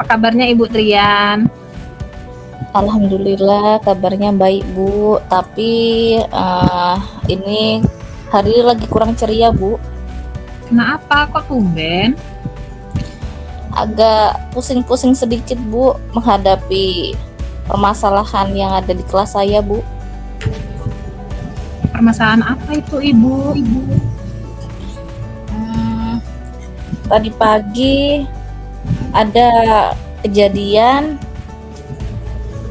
Apa kabarnya Ibu Trian? Alhamdulillah kabarnya baik Bu, tapi ini hari ini lagi kurang ceria Bu. Kenapa kok tumben? Agak pusing-pusing sedikit Bu menghadapi permasalahan yang ada di kelas saya Bu. Permasalahan apa itu Ibu? Tadi pagi ada kejadian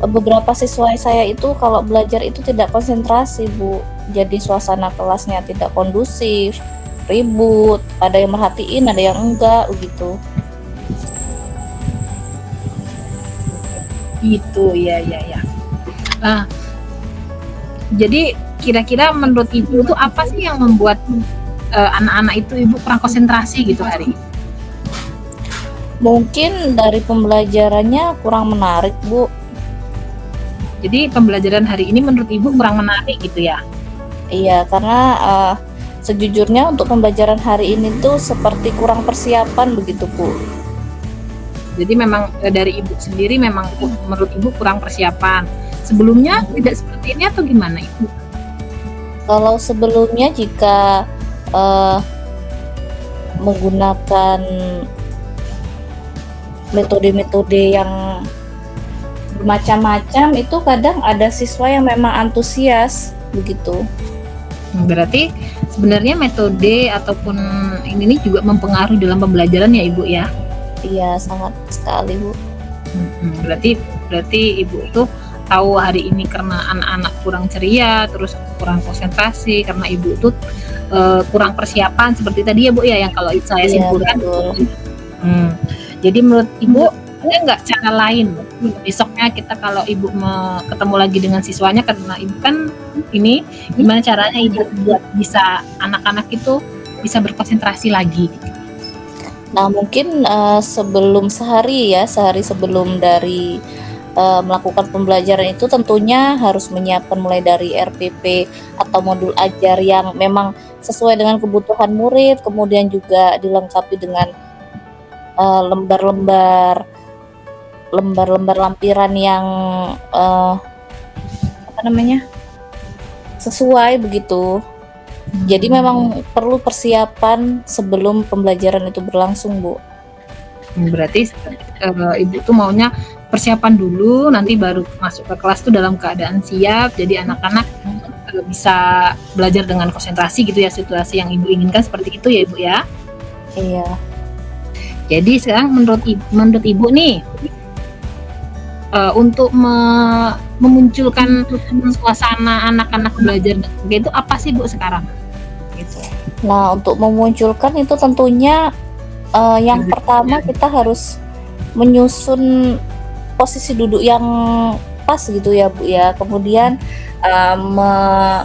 beberapa siswa saya itu kalau belajar itu tidak konsentrasi Bu. Jadi suasana kelasnya tidak kondusif, ribut, ada yang merhatiin, ada yang enggak begitu. Itu ya. Nah, jadi kira-kira menurut Ibu itu apa sih yang membuat anak-anak itu Ibu kurang konsentrasi gitu hari ini? Mungkin dari pembelajarannya kurang menarik Bu. Jadi pembelajaran hari ini menurut Ibu kurang menarik gitu ya? Iya, karena sejujurnya untuk pembelajaran hari ini tuh seperti kurang persiapan begitu Bu. Jadi memang dari Ibu sendiri memang menurut Ibu kurang persiapan. Sebelumnya tidak seperti ini atau gimana Ibu? Kalau sebelumnya jika menggunakan metode-metode yang bermacam-macam itu kadang ada siswa yang memang antusias begitu. Berarti sebenarnya metode ataupun ini juga mempengaruhi dalam pembelajaran ya Ibu ya? Iya, sangat sekali Bu. Berarti Ibu itu tahu hari ini karena anak-anak kurang ceria, terus kurang konsentrasi karena Ibu itu kurang persiapan seperti tadi ya Bu ya, yang kalau saya simpulkan. Jadi menurut Ibu ada nggak cara lain besoknya kita kalau Ibu ketemu lagi dengan siswanya, karena Ibu kan ini gimana caranya Ibu buat bisa anak-anak itu bisa berkonsentrasi lagi? Nah mungkin sebelum sehari sebelum dari melakukan pembelajaran itu tentunya harus menyiapkan mulai dari RPP atau modul ajar yang memang sesuai dengan kebutuhan murid, kemudian juga dilengkapi dengan lembar-lembar lampiran yang sesuai begitu. Jadi memang perlu persiapan sebelum pembelajaran itu berlangsung Bu. Berarti Ibu tuh maunya persiapan dulu, nanti baru masuk ke kelas tuh dalam keadaan siap, jadi anak-anak bisa belajar dengan konsentrasi gitu ya, situasi yang Ibu inginkan seperti itu ya Ibu ya? Iya. Jadi sekarang menurut Ibu nih, untuk memunculkan suasana anak-anak belajar itu apa sih Bu sekarang? Gitu. Nah untuk memunculkan itu tentunya yang pertama kita harus menyusun posisi duduk yang pas gitu ya Bu ya. Kemudian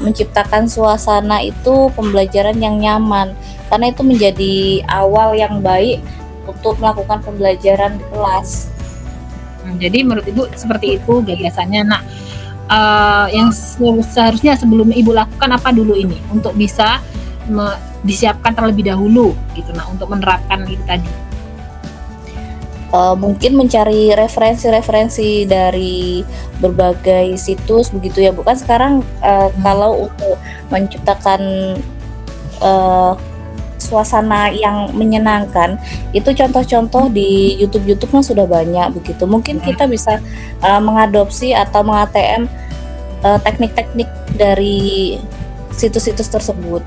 menciptakan suasana itu pembelajaran yang nyaman, karena itu menjadi awal yang baik untuk melakukan pembelajaran di kelas. Jadi menurut Ibu seperti itu gagasannya. Nah, yang seharusnya sebelum Ibu lakukan apa dulu ini untuk bisa disiapkan terlebih dahulu gitu, nah untuk menerapkan itu tadi? Mungkin mencari referensi dari berbagai situs begitu ya bukan sekarang kalau untuk menciptakan suasana yang menyenangkan itu contoh-contoh di YouTube kan sudah banyak begitu. Mungkin kita bisa mengadopsi atau meng-ATM teknik-teknik dari situs-situs tersebut.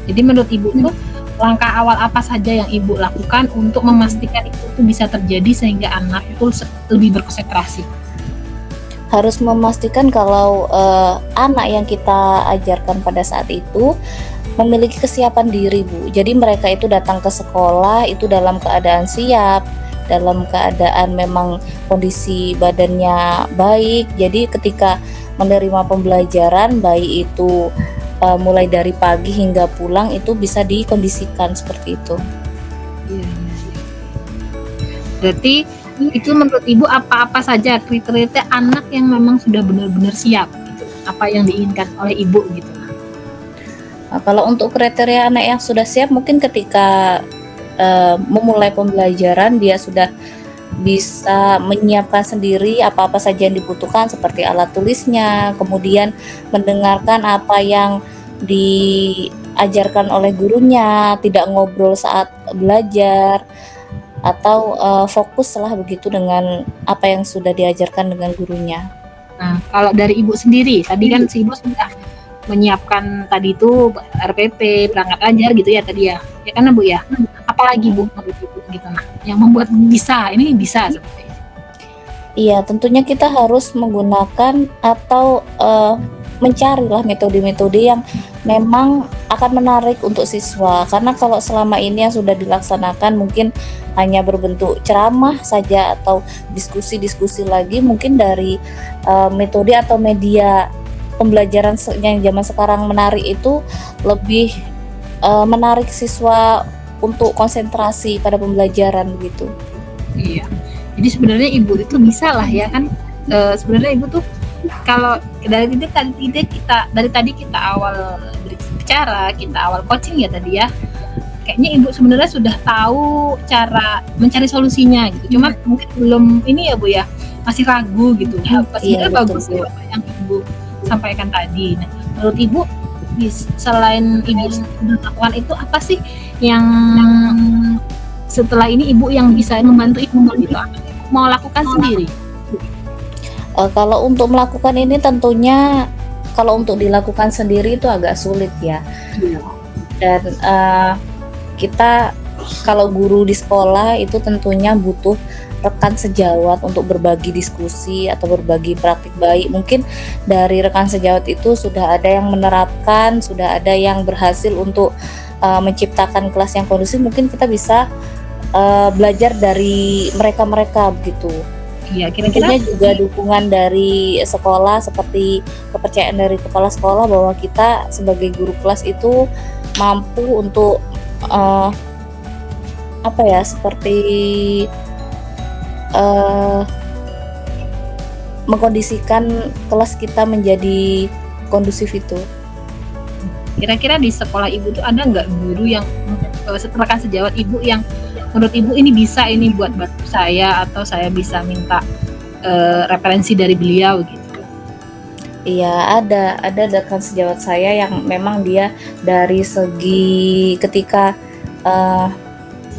Jadi menurut Ibu tuh langkah awal apa saja yang Ibu lakukan untuk memastikan itu bisa terjadi sehingga anak itu lebih berkonsentrasi? Harus memastikan kalau anak yang kita ajarkan pada saat itu memiliki kesiapan diri Bu. Jadi mereka itu datang ke sekolah itu dalam keadaan siap, dalam keadaan memang kondisi badannya baik. Jadi ketika menerima pembelajaran baik itu mulai dari pagi hingga pulang itu bisa dikondisikan seperti itu. Iya. Berarti itu menurut Ibu apa saja kriteria anak yang memang sudah benar-benar siap gitu? Apa yang diinginkan oleh Ibu gitu? Nah, kalau untuk kriteria anak yang sudah siap mungkin ketika memulai pembelajaran, dia sudah bisa menyiapkan sendiri apa-apa saja yang dibutuhkan seperti alat tulisnya, kemudian mendengarkan apa yang diajarkan oleh gurunya, tidak ngobrol saat belajar, atau fokuslah begitu dengan apa yang sudah diajarkan dengan gurunya. Nah, kalau dari Ibu sendiri, tadi kan si Ibu sudah menyiapkan tadi itu RPP, perangkat ajar gitu ya tadi ya. Ya kan Bu ya? Apalagi Bu menurut Ibu gitu nah, yang membuat ini bisa seperti itu. Iya, tentunya kita harus menggunakan atau mencarilah metode-metode yang memang akan menarik untuk siswa. Karena kalau selama ini yang sudah dilaksanakan mungkin hanya berbentuk ceramah saja atau diskusi-diskusi lagi, mungkin dari metode atau media pembelajaran yang zaman sekarang menarik itu lebih menarik siswa untuk konsentrasi pada pembelajaran begitu. Iya. Jadi sebenarnya Ibu itu bisa lah ya kan, sebenarnya Ibu tuh kalau dari tadi kita awal berbicara, kita awal coaching ya tadi ya, kayaknya Ibu sebenarnya sudah tahu cara mencari solusinya gitu. Cuman mungkin belum ini ya Bu ya, masih ragu gitu. Sebenarnya bagus ya apa yang Ibu sampaikan tadi. Nah, menurut Ibu selain Ibu melakukan itu apa sih yang setelah ini Ibu yang bisa membantu Ibu gitu, mau lakukan sendiri? Kalau untuk melakukan ini tentunya kalau untuk dilakukan sendiri itu agak sulit ya. Dan kita kalau guru di sekolah itu tentunya butuh rekan sejawat untuk berbagi diskusi atau berbagi praktik baik. Mungkin dari rekan sejawat itu sudah ada yang menerapkan, sudah ada yang berhasil untuk menciptakan kelas yang kondusif. Mungkin kita bisa belajar dari mereka-mereka begitu. Iya, kira-kira juga dukungan dari sekolah seperti kepercayaan dari kepala sekolah bahwa kita sebagai guru kelas itu mampu untuk seperti mengkondisikan kelas kita menjadi kondusif itu. Kira-kira di sekolah Ibu tuh ada nggak guru yang rekan sejawat Ibu yang menurut Ibu ini bisa buat bantu saya atau saya bisa minta referensi dari beliau gitu? Iya, ada rekan sejawat saya yang memang dia dari segi ketika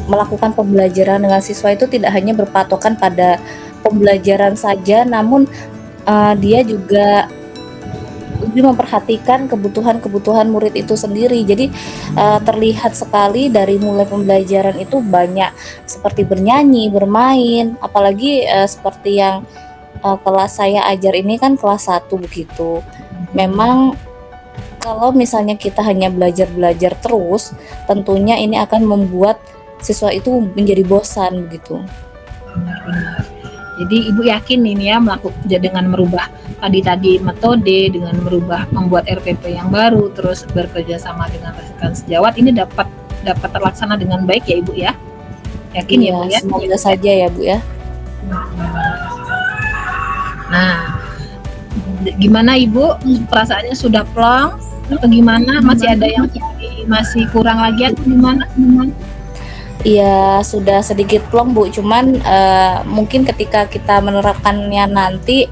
melakukan pembelajaran dengan siswa itu tidak hanya berpatokan pada pembelajaran saja, namun dia juga lebih memperhatikan kebutuhan murid itu sendiri. Jadi terlihat sekali dari mulai pembelajaran itu banyak seperti bernyanyi, bermain, apalagi seperti yang kelas saya ajar ini kan kelas 1 begitu. Memang kalau misalnya kita hanya belajar terus, tentunya ini akan membuat siswa itu menjadi bosan begitu. Benar-benar. Jadi Ibu yakin ini ya dengan merubah tadi metode, dengan membuat RPP yang baru, terus bekerja sama dengan rekan sejawat ini dapat terlaksana dengan baik ya Ibu ya? Yakin ya Bu ya? Semoga saja ya Bu ya. Nah, gimana Ibu perasaannya, sudah plong atau gimana? Masih ada yang masih kurang lagi atau gimana? Iya, sudah sedikit plong Bu, cuman mungkin ketika kita menerapkannya nanti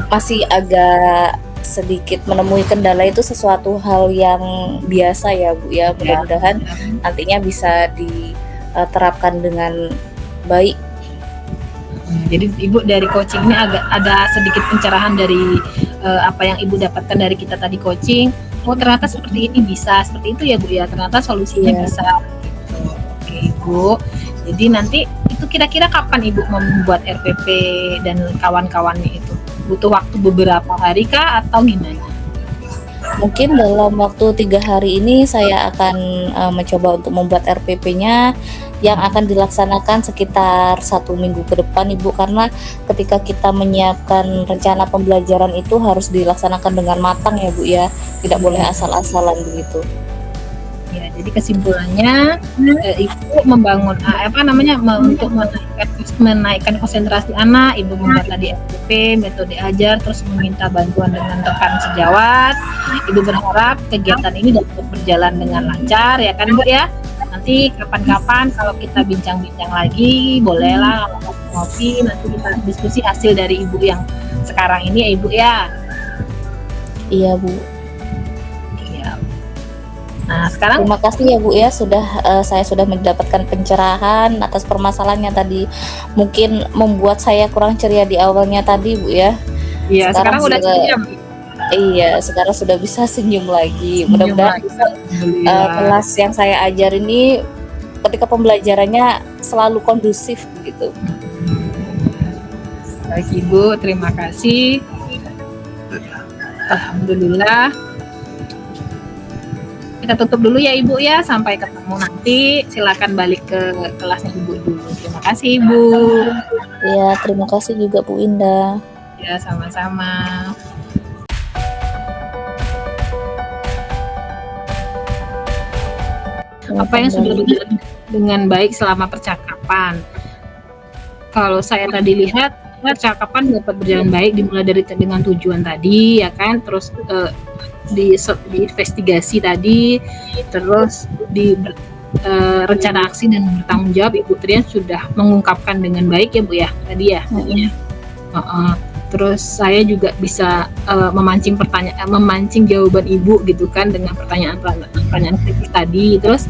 masih agak sedikit menemui kendala, itu sesuatu hal yang biasa ya Bu ya. Mudah-mudahan nantinya bisa diterapkan dengan baik. Jadi Ibu dari coaching ini agak ada sedikit pencerahan dari apa yang Ibu dapatkan dari kita tadi coaching. Oh ternyata seperti ini bisa, seperti itu ya Bu ya, ternyata solusinya bisa. Oke Ibu, jadi nanti itu kira-kira kapan Ibu membuat RPP dan kawan-kawannya itu? Butuh waktu beberapa hari kah atau gimana? Mungkin dalam waktu 3 hari ini saya akan mencoba untuk membuat RPP-nya yang akan dilaksanakan sekitar 1 minggu ke depan Ibu, karena ketika kita menyiapkan rencana pembelajaran itu harus dilaksanakan dengan matang ya Bu ya, tidak boleh asal-asalan begitu. Ya, jadi kesimpulannya Ibu membangun untuk menaikkan konsentrasi anak, Ibu membuat tadi RPP, metode ajar, terus meminta bantuan dengan rekan sejawat. Ibu berharap kegiatan ini dapat berjalan dengan lancar ya kan Bu ya. Nanti nanti kapan-kapan kalau kita bincang-bincang lagi, bolehlah ngopi, nanti kita diskusi hasil dari Ibu yang sekarang ini ya Ibu ya. Iya Bu. Iya. Nah sekarang Terima kasih ya Bu ya, saya sudah mendapatkan pencerahan atas permasalahan yang tadi mungkin membuat saya kurang ceria di awalnya tadi Bu ya. iya sekarang udah ceria. Iya, sekarang sudah bisa senyum lagi. Senyum Mudah-mudahan lagi, alhamdulillah. kelas yang saya ajar ini ketika pembelajarannya selalu kondusif begitu. Baik Ibu, terima kasih. Alhamdulillah. Kita tutup dulu ya Ibu ya, sampai ketemu nanti. Silakan balik ke kelasnya Ibu dulu. Terima kasih Ibu. Ya, terima kasih juga Bu Indah. Ya, sama-sama. Apa yang sudah berjalan dengan baik selama percakapan? Kalau saya tadi lihat percakapan dapat berjalan baik dimulai dari dengan tujuan tadi ya kan, terus di investigasi tadi, terus di rencana aksi dan bertanggung jawab Ibu Trian sudah mengungkapkan dengan baik ya Bu ya tadi ya. Terus saya juga bisa memancing jawaban Ibu gitu kan dengan pertanyaan kritis tadi. Terus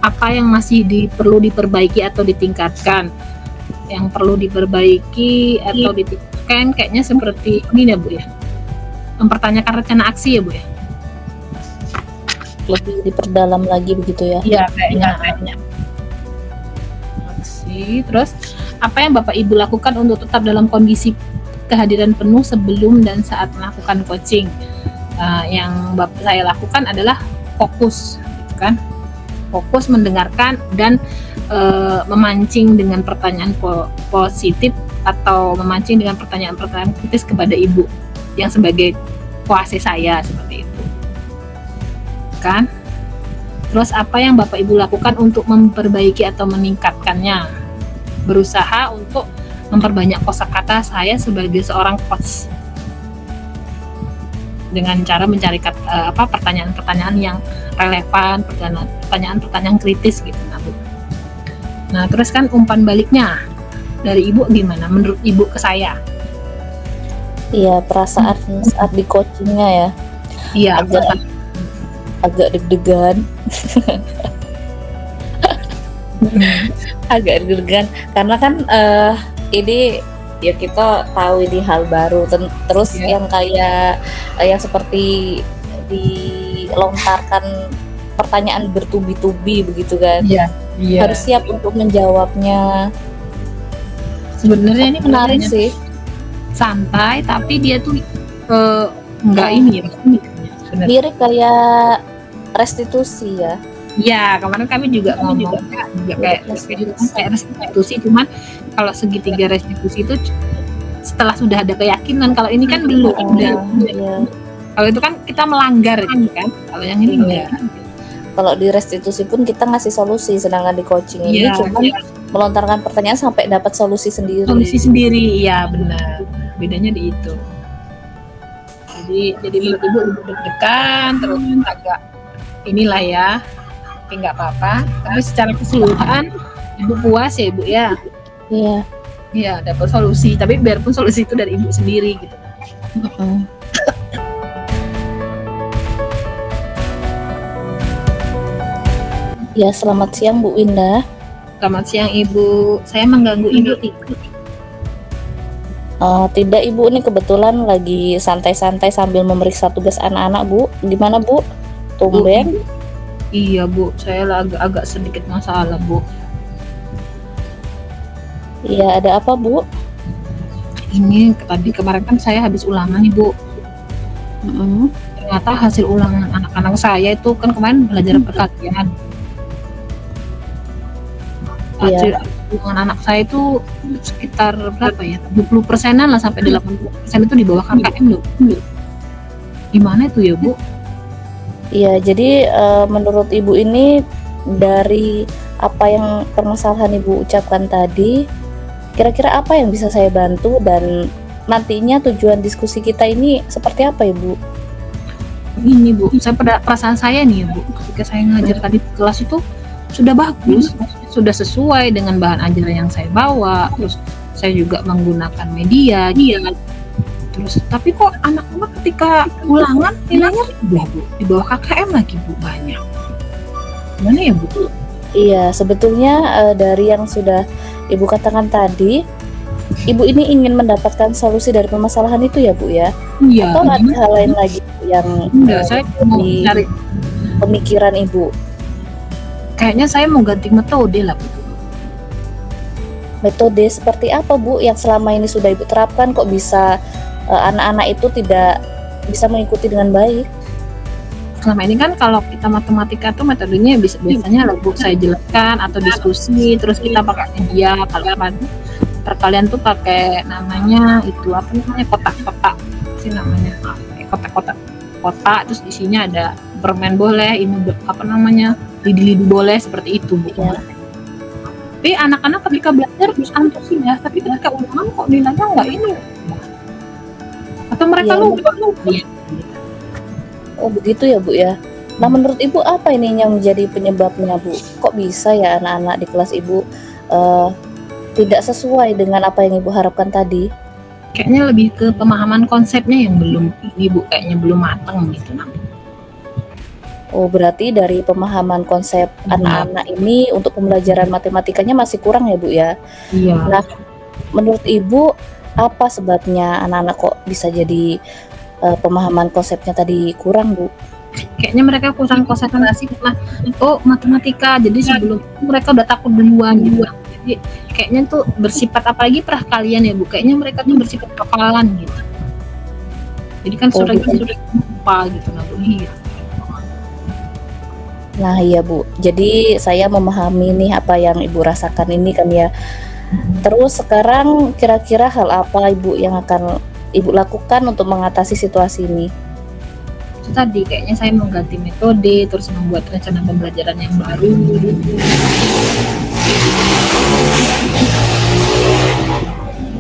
apa yang masih perlu diperbaiki atau ditingkatkan? Yang perlu diperbaiki atau ditingkatkan kayaknya seperti ini ya Bu ya. Mempertanyakan rencana aksi ya Bu ya. Lebih diperdalam lagi begitu ya. Iya kayaknya. Aksi. Terus apa yang Bapak Ibu lakukan untuk tetap dalam kondisi kehadiran penuh sebelum dan saat melakukan coaching? Yang saya lakukan adalah fokus gitu kan. Fokus mendengarkan dan memancing dengan pertanyaan positif atau memancing dengan pertanyaan-pertanyaan kritis kepada Ibu yang sebagai kuasa saya seperti itu kan. Terus apa yang Bapak Ibu lakukan untuk memperbaiki atau meningkatkannya? Berusaha untuk memperbanyak kosakata saya sebagai seorang coach dengan cara mencari pertanyaan-pertanyaan yang relevan, pertanyaan-pertanyaan kritis gitu nah Bu. Nah terus kan umpan baliknya dari Ibu gimana menurut Ibu ke saya? Iya, perasaan saat di coachingnya ya. Iya, agak deg-degan. Agak deg-degan karena kan ini ya kita tahu ini hal baru, terus yang kayak yang seperti dilontarkan pertanyaan bertubi-tubi begitu kan. Harus siap untuk menjawabnya. Sebenarnya ini menarik sih, santai tapi dia tuh enggak ini ya mirip kayak restitusi ya. Iya, kemarin kami juga ngomong juga kayak restitusi, cuman kalau segitiga restitusi itu setelah sudah ada keyakinan, kalau ini kan belum. Kalau itu kan kita melanggar gitu kan, kalau yang ini enggak. Kalau di restitusi pun kita ngasih solusi, sedangkan di coaching ini cuma melontarkan pertanyaan sampai dapat solusi sendiri. Iya benar. Bedanya di itu. Jadi menurut Ibu deg-degan, terus agak inilah ya. Tapi nggak apa-apa. Tapi secara keseluruhan Ibu puas ya Ibu ya. Iya. Iya dapat solusi. Tapi biarpun solusi itu dari Ibu sendiri gitu. Ya, selamat siang Bu Indah. Selamat siang Ibu. Saya mengganggu Ibu tidak? Tidak Ibu, ini kebetulan lagi santai-santai sambil memeriksa tugas anak-anak Bu. Gimana Bu? Tumben? Iya Bu, saya agak sedikit masalah Bu. Iya, ada apa Bu? Ini kemarin kan saya habis ulangan nih Bu. Ternyata hasil ulangan anak-anak saya itu kan kemarin belajar perkalian. Hasil ulangan anak saya itu sekitar berapa ya? 70%-an lah sampai 80% itu di bawah KKM loh. Gimana itu ya Bu? Iya, jadi menurut Ibu ini dari apa yang permasalahan Ibu ucapkan tadi, kira-kira apa yang bisa saya bantu dan nantinya tujuan diskusi kita ini seperti apa Ibu? Ini Bu, saya pada perasaan saya nih ya Bu, ketika saya ngajar tadi di kelas itu sudah bagus, maksudnya sudah sesuai dengan bahan ajaran yang saya bawa, terus saya juga menggunakan media gitu. Terus tapi kok anak-anak ketika ulangan nilainya rendah Bu, di bawah KKM lagi Bu banyak. Gimana ya Bu? Iya, sebetulnya dari yang sudah Ibu katakan tadi, Ibu ini ingin mendapatkan solusi dari permasalahan itu ya Bu ya? Iya, Atau ada hal lain lagi yang enggak, saya mau di cari, pemikiran Ibu? kayaknya saya mau ganti metode lah Bu. Metode seperti apa Bu yang selama ini sudah Ibu terapkan kok bisa anak-anak itu tidak bisa mengikuti dengan baik? Selama ini kan kalau kita matematika tuh metodenya biasanya lah Bu, saya jelaskan atau diskusi, terus kita pakai media. Kalau perkalian tuh pakai namanya itu apa namanya, kotak-kotak sih namanya, kotak-kotak kotak, terus isinya ada permen boleh, ini apa namanya, lidi-lidi boleh, seperti itu Bu. Ya. Tapi anak-anak ketika belajar terus antusias, tapi ketika ulangan kok nilainya nggak ini, atau mereka Iya, lupa. Oh begitu ya Bu ya. Nah menurut Ibu apa ini yang menjadi penyebabnya Bu? Kok bisa ya anak-anak di kelas Ibu tidak sesuai dengan apa yang Ibu harapkan tadi? Kayaknya lebih ke pemahaman konsepnya yang belum ini Bu, kayaknya belum matang gitu nah. Oh berarti dari pemahaman konsep anak-anak ini untuk pembelajaran matematikanya masih kurang ya Bu ya? Iya. Nah menurut Ibu apa sebabnya anak-anak kok bisa jadi pemahaman konsepnya tadi kurang Bu? Kayaknya mereka kurang konsentrasi karena matematika, jadi sebelum itu mereka udah takut duluan gitu. Jadi kayaknya tuh bersifat, apalagi perkalian ya Bu, kayaknya mereka tuh bersifat hafalan gitu. Jadi kan sudah lupa gitu nah Bu. Iya. Nah iya Bu, jadi saya memahami nih apa yang Ibu rasakan ini kan ya. Terus sekarang kira-kira hal apa Ibu yang akan Ibu lakukan untuk mengatasi situasi ini? Itu tadi kayaknya saya mau ganti metode, terus membuat rencana pembelajaran yang baru.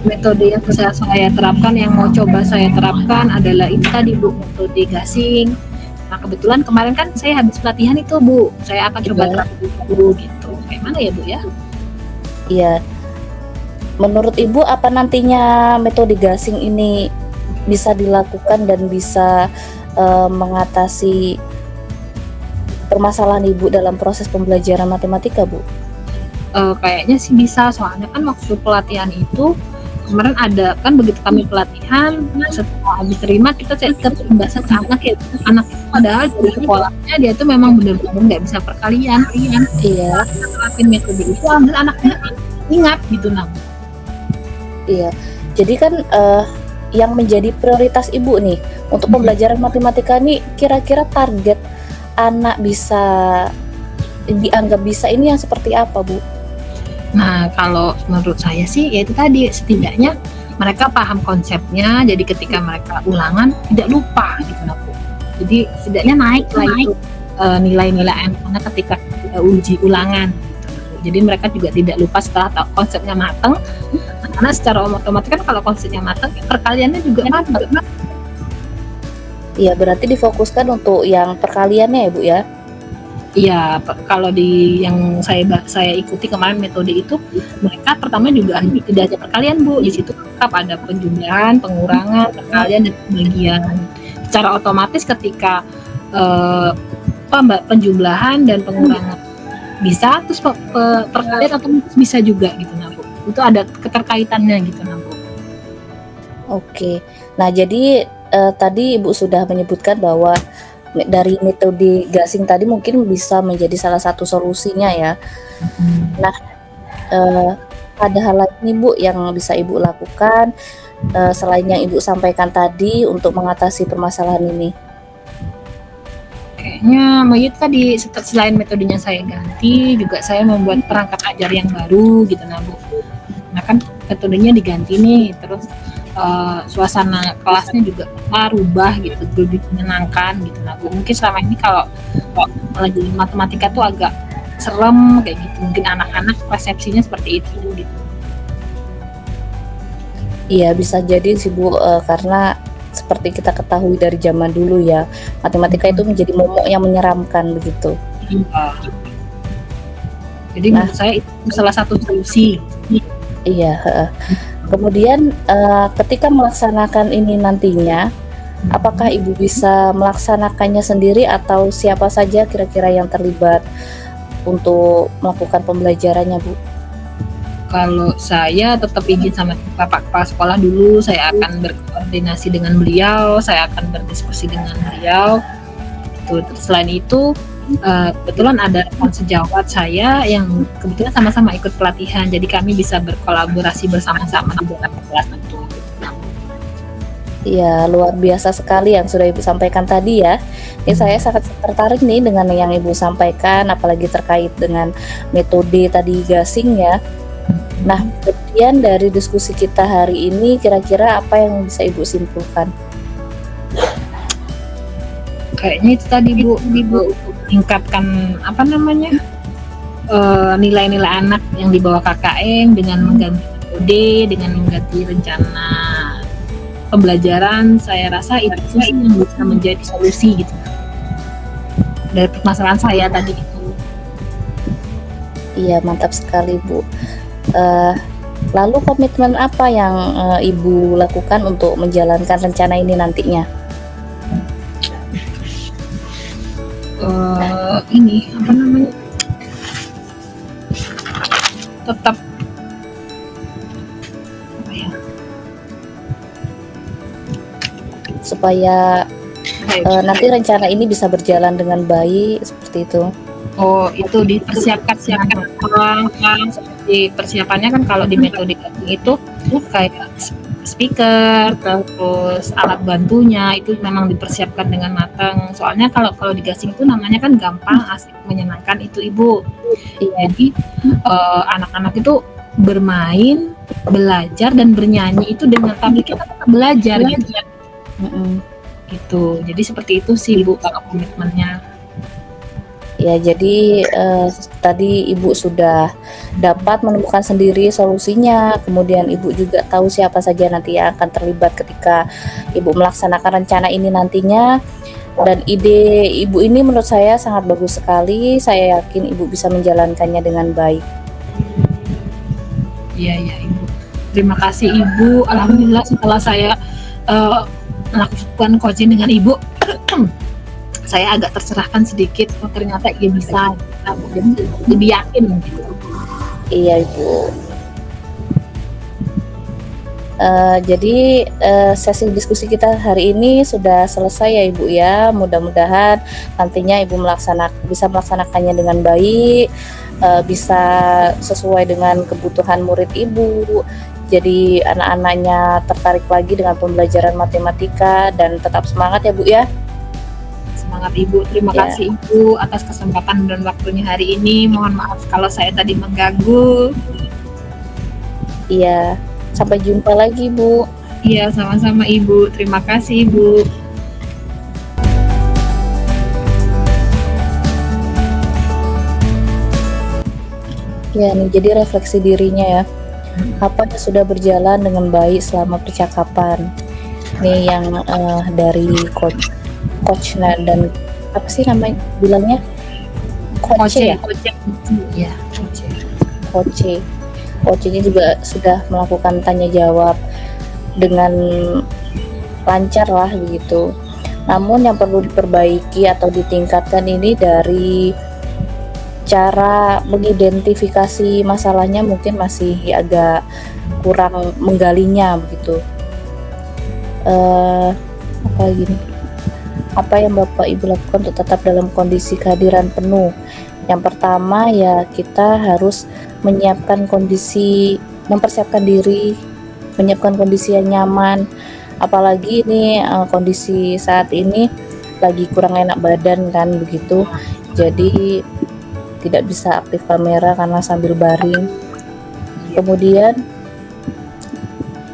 Metode yang saya terapkan, yang mau coba saya terapkan adalah itu tadi Bu, metode gasing. Nah kebetulan kemarin kan saya habis pelatihan itu Bu, saya akan coba terapkan dulu gitu. Kayak mana ya Bu ya? Iya. Menurut Ibu apa nantinya metode gasing ini bisa dilakukan dan bisa mengatasi permasalahan Ibu dalam proses pembelajaran matematika Bu? Kayaknya sih bisa, soalnya kan waktu pelatihan itu kemarin ada kan, begitu kami pelatihan setelah habis terima kita tetap pembahasan ke anak ya, anak itu padahal dari sekolahnya dia tuh memang benar-benar nggak bisa perkalian. Iya. Terapin metode itu ambil anaknya ingat gitu nah. Iya. Jadi kan yang menjadi prioritas Ibu nih untuk pembelajaran matematika ini kira-kira target anak bisa dianggap bisa ini yang seperti apa Bu? Nah kalau menurut saya sih ya itu tadi, setidaknya mereka paham konsepnya, jadi ketika mereka ulangan tidak lupa gitu nah Bu. Jadi setidaknya naik lah itu nilai-nilai anak ketika uji ulangan gitu. Jadi mereka juga tidak lupa setelah tahu konsepnya matang. Karena secara otomatis kan kalau konsepnya matang, perkaliannya juga matang. Iya, berarti difokuskan untuk yang perkaliannya ya Bu ya? Iya, kalau di yang saya ikuti kemarin metode itu, mereka pertama juga tidak ada perkalian Bu, di situ lengkap ada penjumlahan, pengurangan, perkalian dan pembagian. Secara otomatis ketika penjumlahan dan pengurangan bisa, terus perkalian otomatis bisa juga gitu nah Bu. Itu ada keterkaitannya gitu nah Bu. Oke. Nah, jadi tadi Ibu sudah menyebutkan bahwa dari metode gasing tadi mungkin bisa menjadi salah satu solusinya ya. Nah, ada hal lain nih Bu yang bisa Ibu lakukan selain yang Ibu sampaikan tadi untuk mengatasi permasalahan ini? Kayaknya itu tadi, selain metodenya saya ganti, juga saya membuat perangkat ajar yang baru gitu nah Bu. Nah kan metodenya diganti nih, terus suasana kelasnya juga rubah gitu, lebih menyenangkan gitu nah Bu. Mungkin selama ini kalau belajar matematika tuh agak serem kayak gitu, mungkin anak-anak persepsinya seperti itu gitu. Iya bisa jadi sih Bu, karena seperti kita ketahui dari zaman dulu ya, matematika itu menjadi momok yang menyeramkan begitu. Iya. Jadi Nah, menurut saya itu salah satu solusi. iya, heeh. Kemudian, ketika melaksanakan ini nantinya, apakah Ibu bisa melaksanakannya sendiri atau siapa saja kira-kira yang terlibat untuk melakukan pembelajarannya, Bu? Kalau saya tetap izin sama Bapak kepala sekolah dulu, saya akan berkoordinasi dengan beliau, saya akan berdiskusi dengan beliau. Selain itu, kebetulan ada rekan sejawat saya yang kebetulan sama-sama ikut pelatihan, jadi kami bisa berkolaborasi bersama-sama di dalam kelas itu. Iya, luar biasa sekali yang sudah Ibu sampaikan tadi ya. Ini saya sangat tertarik nih dengan yang Ibu sampaikan, apalagi terkait dengan metode tadi gasing ya. Nah, kemudian dari diskusi kita hari ini, kira-kira apa yang bisa Ibu simpulkan? Kayaknya itu tadi Bu, untuk tingkatkan apa namanya, nilai-nilai anak yang di bawah KKM dengan mengganti metode, dengan mengganti rencana pembelajaran, saya rasa itu sih yang bisa menjadi solusi gitu dari permasalahan saya tadi itu. Iya, mantap sekali Bu. Lalu komitmen apa yang Ibu lakukan untuk menjalankan rencana ini nantinya? Ini apa namanya, tetap apa ya, Supaya nanti rencana ini bisa berjalan dengan baik seperti itu. itu dipersiapkan seperti persiapannya kan kalau di metode gasing itu kayak speaker, terus alat bantunya itu memang dipersiapkan dengan matang. Soalnya kalau di gasing itu namanya kan gampang, asik, menyenangkan itu Ibu. Iya. Jadi anak-anak itu bermain, belajar dan bernyanyi itu dengan tapi kita tetap belajar gitu. Jadi seperti itu sih Bu kalau komitmennya. Ya, jadi tadi Ibu sudah dapat menemukan sendiri solusinya, kemudian Ibu juga tahu siapa saja nanti yang akan terlibat ketika Ibu melaksanakan rencana ini nantinya. Dan ide Ibu ini menurut saya sangat bagus sekali. Saya yakin Ibu bisa menjalankannya dengan baik. Iya Ibu. Terima kasih Ibu. Alhamdulillah setelah saya melakukan coaching dengan Ibu, saya agak tercerahkan sedikit. Oh, ternyata ia bisa. Jadi lebih yakin gitu. Iya Ibu. Jadi sesi diskusi kita hari ini sudah selesai ya Ibu ya. Mudah-mudahan nantinya Ibu bisa melaksanakannya dengan baik, bisa sesuai dengan kebutuhan murid Ibu. Jadi anak-anaknya tertarik lagi dengan pembelajaran matematika dan tetap semangat ya Bu ya. Semangat Ibu. Terima kasih Ibu atas kesempatan dan waktunya hari ini. Mohon maaf kalau saya tadi mengganggu. Iya. Sampai jumpa lagi Bu. Iya, sama-sama Ibu. Terima kasih Ibu. Ya, nih jadi refleksi dirinya ya. Apa yang sudah berjalan dengan baik selama percakapan. Nih yang dari coach dan apa sih namanya bilangnya? Coach ya? Iya, Coach ini juga sudah melakukan tanya jawab dengan lancar lah begitu. Namun yang perlu diperbaiki atau ditingkatkan ini dari cara mengidentifikasi masalahnya mungkin masih agak kurang menggalinya begitu. Apa lagi nih? Apa yang Bapak Ibu lakukan untuk tetap dalam kondisi kehadiran penuh? Yang pertama ya kita harus mempersiapkan diri, menyiapkan kondisi yang nyaman. Apalagi ini kondisi saat ini lagi kurang enak badan kan begitu. Jadi tidak bisa aktif kamera karena sambil baring. Kemudian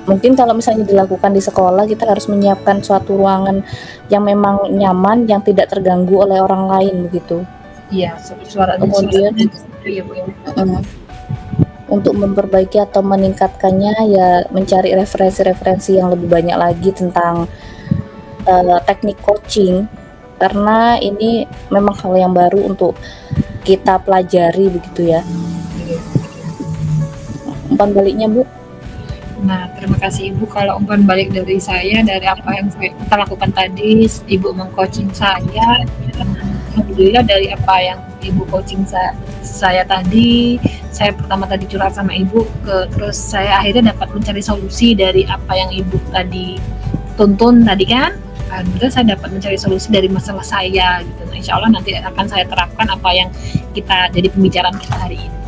mungkin kalau misalnya dilakukan di sekolah kita harus menyiapkan suatu ruangan yang memang nyaman, yang tidak terganggu oleh orang lain begitu. Iya, suaranya. Kemudian untuk memperbaiki atau meningkatkannya ya mencari referensi-referensi yang lebih banyak lagi tentang teknik coaching, karena ini memang hal yang baru untuk kita pelajari begitu ya. umpan baliknya, Bu? Nah, terima kasih Ibu. Kalau umpan balik dari saya, dari apa yang kita lakukan tadi, Ibu meng-coaching saya, alhamdulillah dari apa yang Ibu coaching saya tadi, saya pertama tadi curhat sama Ibu, terus saya akhirnya dapat mencari solusi dari apa yang Ibu tadi tuntun tadi kan. Alhamdulillah saya dapat mencari solusi dari masalah saya gitu. Nah, insya Allah nanti akan saya terapkan apa yang kita jadi pembicaraan kita hari ini.